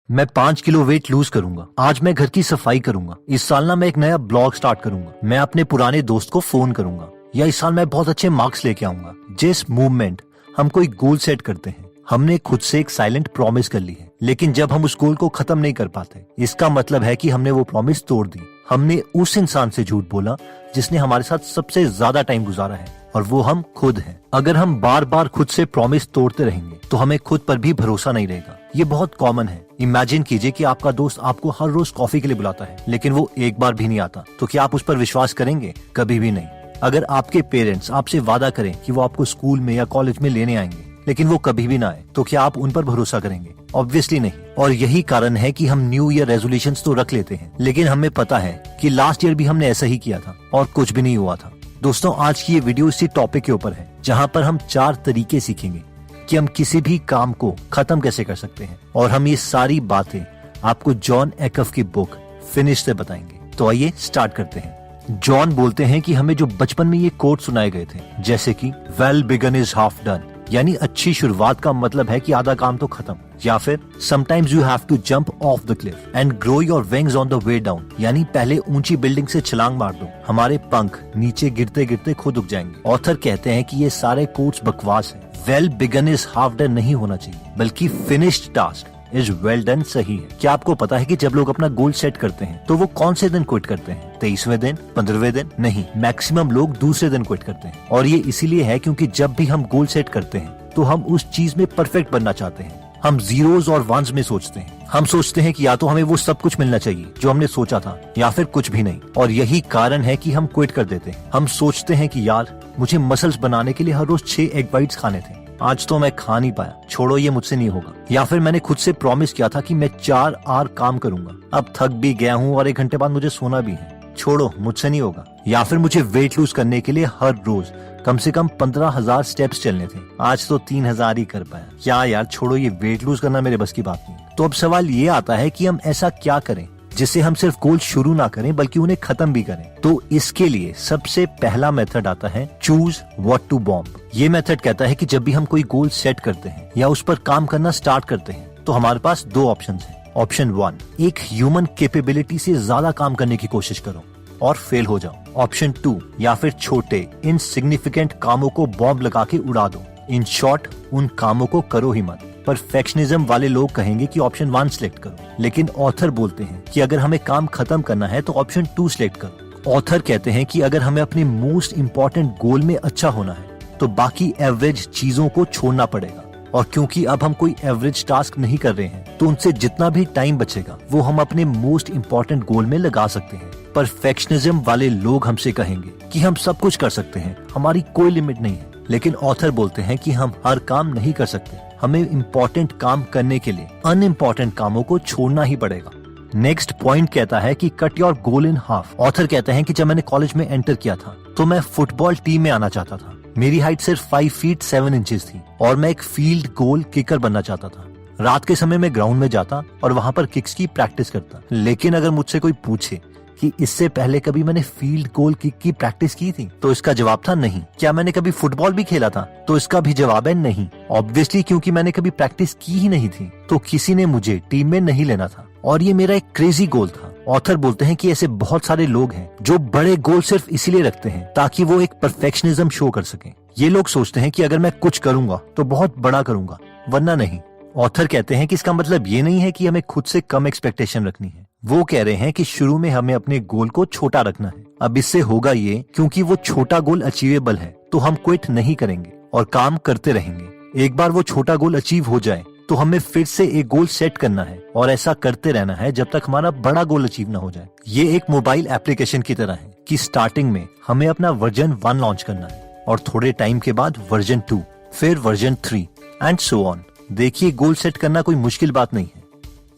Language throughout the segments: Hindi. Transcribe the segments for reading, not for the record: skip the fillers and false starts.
मैं 5 किलो वेट लूज करूंगा। आज मैं घर की सफाई करूंगा। इस साल ना मैं एक नया ब्लॉग स्टार्ट करूंगा। मैं अपने पुराने दोस्त को फोन करूंगा। या इस साल मैं बहुत अच्छे मार्क्स लेके आऊंगा। जिस मूवमेंट हम कोई गोल सेट करते हैं, हमने खुद से एक साइलेंट प्रॉमिस कर ली है, लेकिन जब हम उस गोल को खत्म नहीं कर पाते, इसका मतलब है कि हमने वो प्रॉमिस तोड़ दी। हमने उस इंसान से झूठ बोला जिसने हमारे साथ सबसे ज्यादा टाइम गुजारा है, और वो हम खुद हैं। अगर हम बार बार खुद से प्रॉमिस तोड़ते रहेंगे तो हमें खुद पर भी भरोसा नहीं रहेगा। ये बहुत कॉमन है। इमेजिन कीजिए कि आपका दोस्त आपको हर रोज कॉफी के लिए बुलाता है, लेकिन वो एक बार भी नहीं आता, तो क्या आप उस पर विश्वास करेंगे? कभी भी नहीं। अगर आपके पेरेंट्स आपसे वादा करें कि वो आपको स्कूल में या कॉलेज में लेने आएंगे, लेकिन वो कभी भी ना आए, तो क्या आप उन पर भरोसा करेंगे? ऑब्वियसली नहीं। और यही कारण है कि हम न्यू ईयर रेजोल्यूशंस तो रख लेते हैं, लेकिन हमें पता है कि लास्ट ईयर भी हमने ऐसा ही किया था और कुछ भी नहीं हुआ था। दोस्तों, आज की ये वीडियो इसी टॉपिक के ऊपर है, जहाँ पर हम 4 तरीके सीखेंगे कि हम किसी भी काम को खत्म कैसे कर सकते हैं, और हम ये सारी बातें आपको जॉन एकफ की बुक फिनिश से बताएंगे। तो आइए स्टार्ट करते हैं। जॉन बोलते हैं कि हमें जो बचपन में ये कोट सुनाए गए थे, जैसे कि well begun is half done, यानी अच्छी शुरुआत का मतलब है कि आधा काम तो खत्म, या फिर sometimes you have to jump off the cliff and grow your wings on the way down, यानी पहले ऊंची बिल्डिंग से छलांग मार दो, हमारे पंख नीचे गिरते गिरते खुद उग जाएंगे। ऑथर कहते हैं कि ये सारे कोट्स बकवास हैं। Well begun is half done नहीं होना चाहिए, बल्कि finished task is well done सही है। क्या आपको पता है कि जब लोग अपना गोल सेट करते हैं तो वो कौन से दिन क्विट करते हैं? 23वें दिन, 15वें दिन? नहीं, मैक्सिमम लोग दूसरे दिन क्विट करते हैं। और ये इसीलिए है क्योंकि जब भी हम गोल सेट करते हैं तो हम उस चीज में परफेक्ट बनना चाहते हैं। हम जीरोज और वंस में सोचते हैं। हम सोचते हैं कि या तो हमें वो सब कुछ मिलना चाहिए जो हमने सोचा था, या फिर कुछ भी नहीं। और यही कारण है कि हम क्विट कर देते हैं। हम सोचते हैं कि यार, मुझे मसल्स बनाने के लिए हर रोज 6 एग वाइट्स खाने थे, आज तो मैं खा नहीं पाया, छोड़ो ये मुझसे नहीं होगा। या फिर मैंने खुद से प्रॉमिस किया था कि मैं 4 आवर काम करूंगा, अब थक भी गया हूँ और 1 घंटे बाद मुझे सोना भी है, छोड़ो मुझसे नहीं होगा। या फिर मुझे वेट लूज करने के लिए हर रोज कम से कम 15,000 स्टेप्स चलने थे, आज तो 3,000 ही कर पाया, क्या यार, छोड़ो ये वेट लूज करना मेरे बस की बात नहीं। तो अब सवाल ये आता है कि हम ऐसा क्या करें जिससे हम सिर्फ गोल शुरू ना करें बल्कि उन्हें खत्म भी करें। तो इसके लिए सबसे पहला मेथड आता है चूज व्हाट टू बॉम्ब। ये मेथड कहता है कि जब भी हम कोई गोल सेट करते हैं या उस पर काम करना स्टार्ट करते हैं, तो हमारे पास 2 ऑप्शंस हैं। ऑप्शन 1, एक ह्यूमन कैपेबिलिटी से ज्यादा काम करने की कोशिश करो और फेल हो जाओ। ऑप्शन 2, या फिर छोटे इनसिग्निफिकेंट कामों को बॉम्ब लगा के उड़ा दो। इन शॉर्ट, उन कामों को करो ही मत। परफेक्शनिज्म वाले लोग कहेंगे कि ऑप्शन 1 सिलेक्ट करो, लेकिन ऑथर बोलते हैं कि अगर हमें काम खत्म करना है तो ऑप्शन 2 सिलेक्ट करो। ऑथर कहते हैं कि अगर हमें अपने मोस्ट इम्पोर्टेंट गोल में अच्छा होना है तो बाकी एवरेज चीजों को छोड़ना पड़ेगा। और क्योंकि अब हम कोई एवरेज टास्क नहीं कर रहे हैं, तो उनसे जितना भी टाइम बचेगा वो हम अपने मोस्ट इम्पोर्टेंट गोल में लगा सकते हैं। परफेक्शनिज्म वाले लोग हमसे कहेंगे कि हम सब कुछ कर सकते हैं, हमारी कोई लिमिट नहीं है, लेकिन ऑथर बोलते हैं कि हम हर काम नहीं कर सकते। हमें इम्पोर्टेंट काम करने के लिए अनइम्पोर्टेंट कामों को छोड़ना ही पड़ेगा। नेक्स्ट पॉइंट कहता है कि cut your goal in half. Author कहते हैं कि जब मैंने कॉलेज में एंटर किया था तो मैं फुटबॉल टीम में आना चाहता था। मेरी हाइट सिर्फ 5 फीट 7 इंचेस थी और मैं एक फील्ड गोल किकर बनना चाहता था। रात के समय मैं ग्राउंड में जाता और वहाँ पर किक्स की प्रैक्टिस करता। लेकिन अगर मुझसे कोई पूछे कि इससे पहले कभी मैंने फील्ड गोल किक की प्रैक्टिस की थी, तो इसका जवाब था नहीं। क्या मैंने कभी फुटबॉल भी खेला था? तो इसका भी जवाब है नहीं। ऑब्वियसली, क्योंकि मैंने कभी प्रैक्टिस की ही नहीं थी, तो किसी ने मुझे टीम में नहीं लेना था और ये मेरा एक क्रेजी गोल था। ऑथर बोलते हैं कि ऐसे बहुत सारे लोग हैं जो बड़े गोल सिर्फ इसीलिए रखते हैं ताकि वो एक परफेक्शनिज्म शो कर सकें। ये लोग सोचते हैं कि अगर मैं कुछ करूंगा तो बहुत बड़ा करूंगा, वरना नहीं। ऑथर कहते हैं कि इसका मतलब ये नहीं है कि हमें खुद से कम एक्सपेक्टेशन रखनी है। वो कह रहे हैं कि शुरू में हमें अपने गोल को छोटा रखना है। अब इससे होगा ये, क्योंकि वो छोटा गोल अचीवेबल है तो हम क्विट नहीं करेंगे और काम करते रहेंगे। एक बार वो छोटा गोल अचीव हो जाए तो हमें फिर से एक गोल सेट करना है और ऐसा करते रहना है जब तक हमारा बड़ा गोल अचीव ना हो जाए। ये एक मोबाइल एप्लीकेशन की तरह है कि स्टार्टिंग में हमें अपना वर्जन 1 लॉन्च करना है और थोड़े टाइम के बाद वर्जन 2, फिर वर्जन 3 एंड सो ऑन। देखिए, गोल सेट करना कोई मुश्किल बात नहीं है,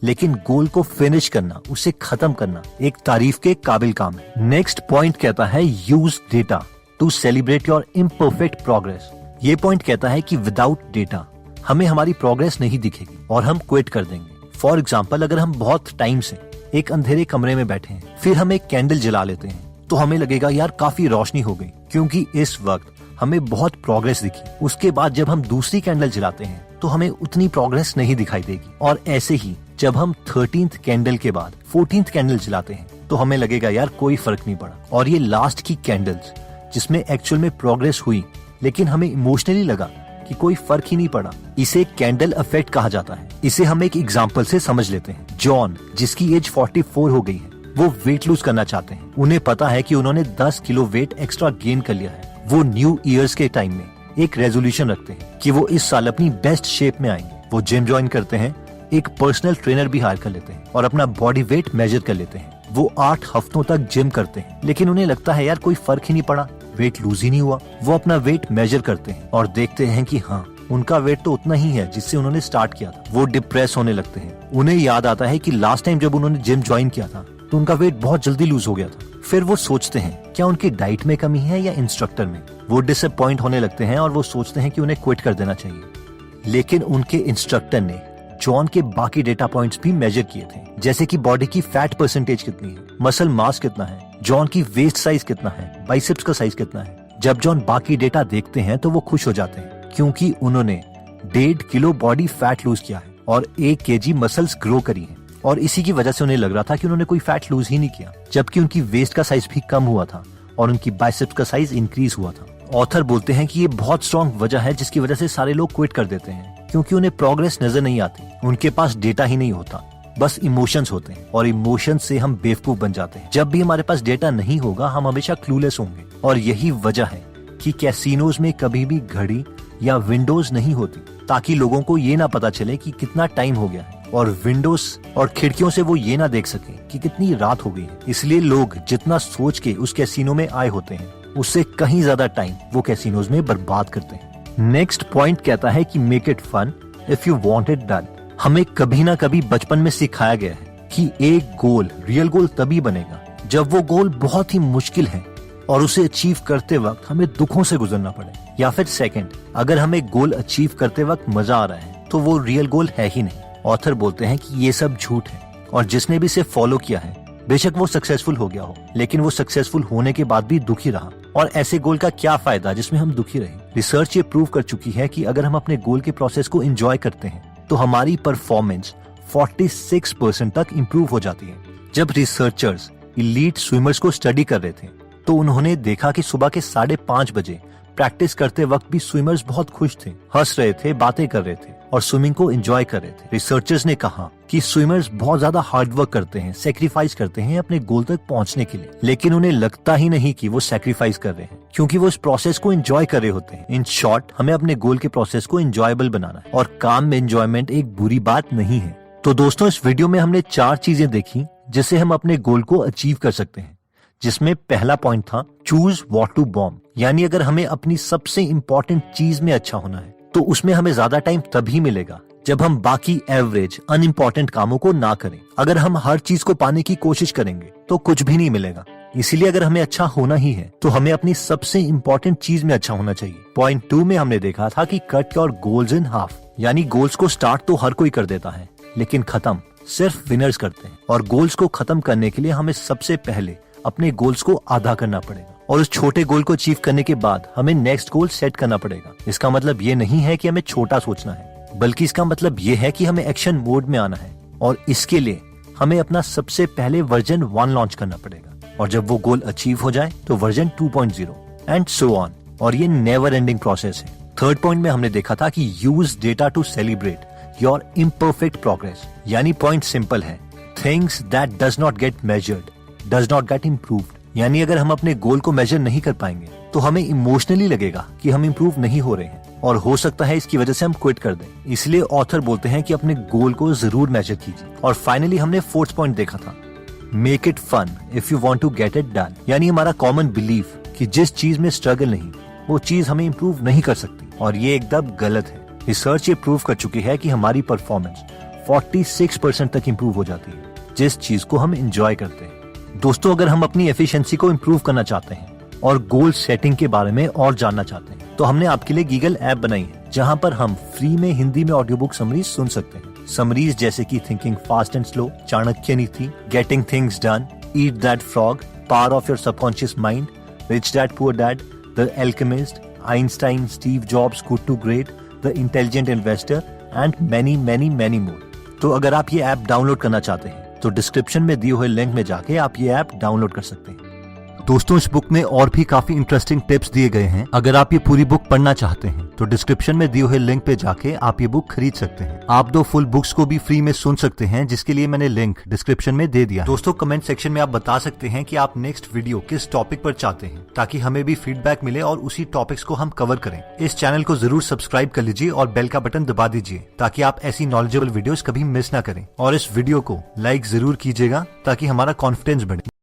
लेकिन गोल को फिनिश करना, उसे खत्म करना एक तारीफ के काबिल काम है। नेक्स्ट पॉइंट कहता है use data to celebrate your imperfect progress. ये पॉइंट कहता है कि विदाउट डेटा हमें हमारी प्रोग्रेस नहीं दिखेगी और हम क्विट कर देंगे। फॉर एग्जाम्पल, अगर हम बहुत टाइम से एक अंधेरे कमरे में बैठे हैं, फिर हम एक कैंडल जला लेते हैं, तो हमें लगेगा यार काफी रोशनी हो गई, क्योंकि इस वक्त हमें बहुत प्रोग्रेस दिखी। उसके बाद जब हम दूसरी कैंडल जलाते हैं तो हमें उतनी प्रोग्रेस नहीं दिखाई देगी। और ऐसे ही जब हम 13th कैंडल के बाद 14th कैंडल जलाते हैं तो हमें लगेगा यार कोई फर्क नहीं पड़ा, और ये लास्ट की कैंडल्स जिसमें एक्चुअल में प्रोग्रेस हुई लेकिन हमें इमोशनली लगा कि कोई फर्क ही नहीं पड़ा, इसे कैंडल इफेक्ट कहा जाता है। इसे हम एक एग्जांपल से समझ लेते हैं। जॉन, जिसकी एज 44 हो गई है, वो वेट लूज करना चाहते हैं। उन्हें पता है कि उन्होंने 10 किलो वेट एक्स्ट्रा गेन कर लिया है। वो न्यू ईयर्स के टाइम में एक रेजोल्यूशन रखते हैं कि वो इस साल अपनी बेस्ट शेप में आएंगे। वो जिम ज्वाइन करते हैं, एक पर्सनल ट्रेनर भी हायर कर लेते हैं और अपना बॉडी वेट मेजर कर लेते हैं। वो 8 हफ्तों तक जिम करते हैं, लेकिन उन्हें लगता है यार कोई फर्क ही नहीं पड़ा, वेट लूज ही नहीं हुआ। वो अपना वेट मेजर करते हैं और देखते हैं कि हाँ, उनका वेट तो उतना ही है जिससे उन्होंने स्टार्ट किया था। वो डिप्रेस होने लगते हैं। उन्हें याद आता है कि लास्ट टाइम जब उन्होंने जिम ज्वाइन किया था तो उनका वेट बहुत जल्दी लूज हो गया था। फिर वो सोचते हैं क्या उनकी डाइट में कमी है या इंस्ट्रक्टर में। वो डिसअपॉइंट होने लगते हैं और वो सोचते हैं कि उन्हें क्विट कर देना चाहिए। लेकिन उनके इंस्ट्रक्टर ने जॉन के बाकी डेटा पॉइंट्स भी मेजर किए थे, जैसे कि बॉडी की फैट परसेंटेज कितनी है, मसल मास कितना है, जॉन की वेस्ट साइज कितना है, बाइसेप्स का साइज कितना है। जब जॉन बाकी डेटा देखते हैं तो वो खुश हो जाते हैं, क्योंकि उन्होंने 1.5 किलो बॉडी फैट लूज किया है और 1 kg मसल्स ग्रो करी हैं। और इसी की वजह से उन्हें लग रहा था कि उन्होंने कोई फैट लूज ही नहीं किया, जबकि उनकी वेस्ट का साइज भी कम हुआ था और उनकी बाइसेप्स का साइज इंक्रीज हुआ था। ऑथर बोलते हैं कि ये बहुत स्ट्रॉन्ग वजह है जिसकी वजह से सारे लोग क्विट कर देते हैं, क्योंकि उन्हें प्रोग्रेस नजर नहीं आती। उनके पास डेटा ही नहीं होता, बस इमोशंस होते हैं, और इमोशंस से हम बेवकूफ बन जाते हैं। जब भी हमारे पास डेटा नहीं होगा हम हमेशा क्लूलेस होंगे, और यही वजह है कि कैसीनोज में कभी भी घड़ी या विंडोज नहीं होती, ताकि लोगों को ये ना पता चले कि कितना टाइम हो गया है, और विंडोज और खिड़कियों से वो ये ना देख सके कि कितनी रात हो गई है। इसलिए लोग जितना सोच के उस कैसीनो में आए होते हैं, उससे कहीं ज्यादा टाइम वो कैसीनोज में बर्बाद करते हैं। नेक्स्ट पॉइंट कहता है कि make it fun if you want it done. हमें कभी ना कभी बचपन में सिखाया गया है कि एक गोल, रियल गोल तभी बनेगा जब वो गोल बहुत ही मुश्किल है और उसे अचीव करते वक्त हमें दुखों से गुजरना पड़े। या फिर सेकंड, अगर हमें गोल अचीव करते वक्त मजा आ रहा है तो वो रियल गोल है ही नहीं। ऑथर बोलते हैं कि ये सब झूठ है, और जिसने भी इसे फॉलो किया है बेशक वो सक्सेसफुल हो गया हो, लेकिन वो सक्सेसफुल होने के बाद भी दुखी रहा। और ऐसे गोल का क्या फायदा जिसमें हम दुखी रहे। रिसर्च ये प्रूव कर चुकी है कि अगर हम अपने गोल के प्रोसेस को एंजॉय करते हैं तो हमारी परफॉर्मेंस 46% तक इम्प्रूव हो जाती है। जब रिसर्चर्स इलीट स्विमर्स को स्टडी कर रहे थे तो उन्होंने देखा कि सुबह के 5:30 बजे प्रैक्टिस करते वक्त भी स्विमर्स बहुत खुश थे, हंस रहे थे, बातें कर रहे थे और स्विमिंग को एंजॉय कर रहे थे। रिसर्चर्स ने कहा कि स्विमर्स बहुत ज्यादा हार्ड वर्क करते हैं, सेक्रीफाइस करते हैं अपने गोल तक पहुंचने के लिए, लेकिन उन्हें लगता ही नहीं कि वो सेक्रीफाइस कर रहे हैं, क्योंकि वो इस प्रोसेस को एंजॉय कर रहे होते हैं। इन शॉर्ट, हमें अपने गोल के प्रोसेस को एंजॉयबल बनाना है, और काम में एंजॉयमेंट एक बुरी बात नहीं है। तो दोस्तों, इस वीडियो में हमने 4 चीजें देखी जिससे हम अपने गोल को अचीव कर सकते हैं, जिसमें पहला पॉइंट था चूज व्हाट टू बॉम्ब, यानी अगर हमें अपनी सबसे इम्पोर्टेंट चीज में अच्छा होना है तो उसमें हमें ज्यादा टाइम तभी मिलेगा जब हम बाकी एवरेज अनइम्पोर्टेंट कामों को ना करें। अगर हम हर चीज को पाने की कोशिश करेंगे तो कुछ भी नहीं मिलेगा। इसीलिए अगर हमें अच्छा होना ही है तो हमें अपनी सबसे इम्पोर्टेंट चीज में अच्छा होना चाहिए। पॉइंट 2 में हमने देखा था कि cut your goals in half, यानी गोल्स को स्टार्ट तो हर कोई कर देता है लेकिन खत्म सिर्फ विनर्स करते हैं, और गोल्स को खत्म करने के लिए हमें सबसे पहले अपने गोल्स को आधा करना पड़ेगा, और उस छोटे गोल को अचीव करने के बाद हमें नेक्स्ट गोल सेट करना पड़ेगा। इसका मतलब ये नहीं है कि हमें छोटा सोचना है, बल्कि इसका मतलब ये है कि हमें एक्शन मोड में आना है, और इसके लिए हमें अपना सबसे पहले वर्जन 1 लॉन्च करना पड़ेगा, और जब वो गोल अचीव हो जाए तो वर्जन 2.0 एंड सो ऑन, और ये नेवर एंडिंग प्रोसेस है। थर्ड पॉइंट में हमने देखा था कि use data to celebrate your imperfect progress, यानी पॉइंट सिंपल है, things that does not get measured does not get improved, यानी अगर हम अपने गोल को मेजर नहीं कर पाएंगे तो हमें इमोशनली लगेगा कि हम इम्प्रूव नहीं हो रहे हैं, और हो सकता है इसकी वजह से हम क्विट कर दें। इसलिए ऑथर बोलते हैं कि अपने गोल को जरूर मेजर कीजिए। और फाइनली हमने 4th पॉइंट देखा था, make it fun if you want to get it done, यानी हमारा कॉमन बिलीफ कि जिस चीज में स्ट्रगल नहीं वो चीज हमें इम्प्रूव नहीं कर सकती, और ये एकदम गलत है। रिसर्च ये प्रूव कर चुकी है कि हमारी परफॉर्मेंस 46% तक इम्प्रूव हो जाती है जिस चीज को हम एंजॉय करते हैं। दोस्तों, अगर हम अपनी एफिशिएंसी को इम्प्रूव करना चाहते हैं और गोल सेटिंग के बारे में और जानना चाहते हैं तो हमने आपके लिए गीगल ऐप बनाई है, जहां पर हम फ्री में हिंदी में ऑडियो बुक समरीज सुन सकते हैं। समरीज जैसे कि thinking fast and slow, Chanakya Niti, getting things done, eat that frog, power of your subconscious mind, rich dad poor dad, the alchemist, Einstein, Steve Jobs, good to great, the intelligent investor and many many many more. तो अगर आप ये ऐप डाउनलोड करना चाहते हैं तो डिस्क्रिप्शन में दिए हुए लिंक में जाके आप ये ऐप डाउनलोड कर सकते हैं। दोस्तों, इस बुक में और भी काफी इंटरेस्टिंग टिप्स दिए गए हैं। अगर आप ये पूरी बुक पढ़ना चाहते हैं तो डिस्क्रिप्शन में दिए हुए लिंक पे जाके आप ये बुक खरीद सकते हैं। आप 2 फुल बुक्स को भी फ्री में सुन सकते हैं, जिसके लिए मैंने लिंक डिस्क्रिप्शन में दे दिया। दोस्तों, कमेंट सेक्शन में आप बता सकते हैं कि आप नेक्स्ट वीडियो किस टॉपिक पर चाहते हैं, ताकि हमें भी फीडबैक मिले और उसी टॉपिक्स को हम कवर करें। इस चैनल को जरूर सब्सक्राइब कर लीजिए और बेल का बटन दबा दीजिए, ताकि आप ऐसी नॉलेजेबल वीडियोस कभी मिस ना करें। और इस वीडियो को लाइक जरूर कीजिएगा ताकि हमारा कॉन्फिडेंस बढ़े।